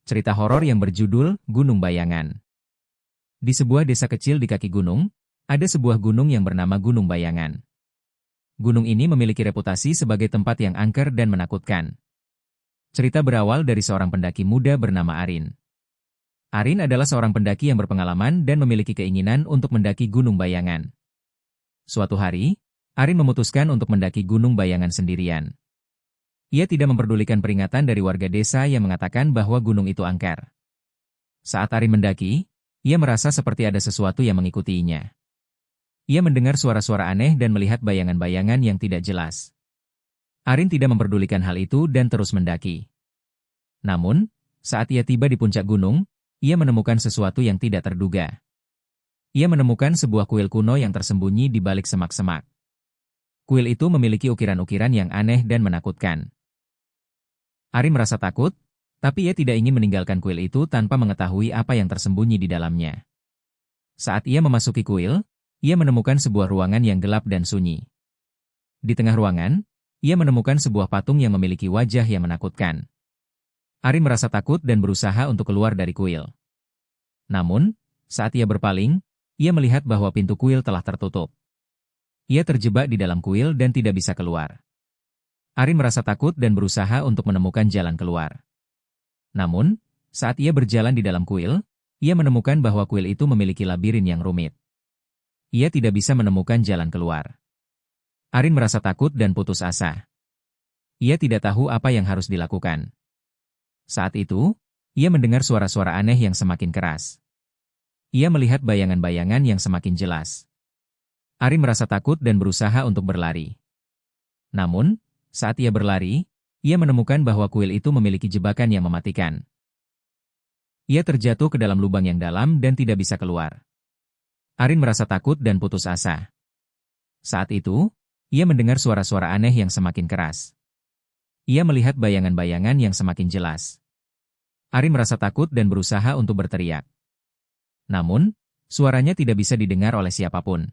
Cerita horor yang berjudul Gunung Bayangan. Di sebuah desa kecil di kaki gunung, ada sebuah gunung yang bernama Gunung Bayangan. Gunung ini memiliki reputasi sebagai tempat yang angker dan menakutkan. Cerita berawal dari seorang pendaki muda bernama Arin. Arin adalah seorang pendaki yang berpengalaman dan memiliki keinginan untuk mendaki Gunung Bayangan. Suatu hari, Arin memutuskan untuk mendaki Gunung Bayangan sendirian. Ia tidak memperdulikan peringatan dari warga desa yang mengatakan bahwa gunung itu angker. Saat Arin mendaki, ia merasa seperti ada sesuatu yang mengikutinya. Ia mendengar suara-suara aneh dan melihat bayangan-bayangan yang tidak jelas. Arin tidak memperdulikan hal itu dan terus mendaki. Namun, saat ia tiba di puncak gunung, ia menemukan sesuatu yang tidak terduga. Ia menemukan sebuah kuil kuno yang tersembunyi di balik semak-semak. Kuil itu memiliki ukiran-ukiran yang aneh dan menakutkan. Arin merasa takut, tapi ia tidak ingin meninggalkan kuil itu tanpa mengetahui apa yang tersembunyi di dalamnya. Saat ia memasuki kuil, ia menemukan sebuah ruangan yang gelap dan sunyi. Di tengah ruangan, ia menemukan sebuah patung yang memiliki wajah yang menakutkan. Arin merasa takut dan berusaha untuk keluar dari kuil. Namun, saat ia berpaling, ia melihat bahwa pintu kuil telah tertutup. Ia terjebak di dalam kuil dan tidak bisa keluar. Arin merasa takut dan berusaha untuk menemukan jalan keluar. Namun, saat ia berjalan di dalam kuil, ia menemukan bahwa kuil itu memiliki labirin yang rumit. Ia tidak bisa menemukan jalan keluar. Arin merasa takut dan putus asa. Ia tidak tahu apa yang harus dilakukan. Saat itu, ia mendengar suara-suara aneh yang semakin keras. Ia melihat bayangan-bayangan yang semakin jelas. Arin merasa takut dan berusaha untuk berlari. Namun, saat ia berlari, ia menemukan bahwa kuil itu memiliki jebakan yang mematikan. Ia terjatuh ke dalam lubang yang dalam dan tidak bisa keluar. Arin merasa takut dan putus asa. Saat itu, ia mendengar suara-suara aneh yang semakin keras. Ia melihat bayangan-bayangan yang semakin jelas. Arin merasa takut dan berusaha untuk berteriak. Namun, suaranya tidak bisa didengar oleh siapapun.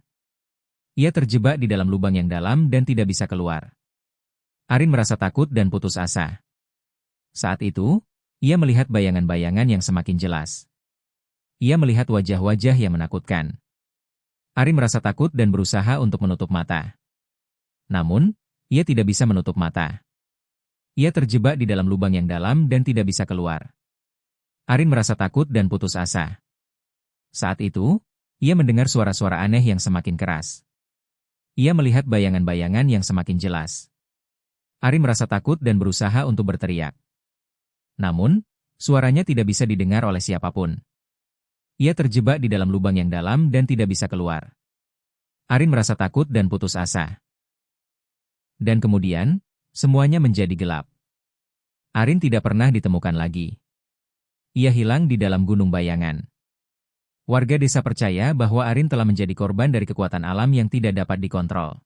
Ia terjebak di dalam lubang yang dalam dan tidak bisa keluar. Arin merasa takut dan putus asa. Saat itu, ia melihat bayangan-bayangan yang semakin jelas. Ia melihat wajah-wajah yang menakutkan. Arin merasa takut dan berusaha untuk menutup mata. Namun, ia tidak bisa menutup mata. Ia terjebak di dalam lubang yang dalam dan tidak bisa keluar. Arin merasa takut dan putus asa. Saat itu, ia mendengar suara-suara aneh yang semakin keras. Ia melihat bayangan-bayangan yang semakin jelas. Arin merasa takut dan berusaha untuk berteriak. Namun, suaranya tidak bisa didengar oleh siapapun. Ia terjebak di dalam lubang yang dalam dan tidak bisa keluar. Arin merasa takut dan putus asa. Dan kemudian, semuanya menjadi gelap. Arin tidak pernah ditemukan lagi. Ia hilang di dalam gunung bayangan. Warga desa percaya bahwa Arin telah menjadi korban dari kekuatan alam yang tidak dapat dikontrol.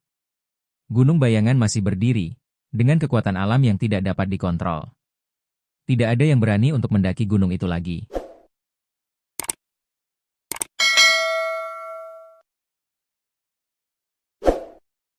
Gunung Bayangan masih berdiri, dengan kekuatan alam yang tidak dapat dikontrol. Tidak ada yang berani untuk mendaki gunung itu lagi.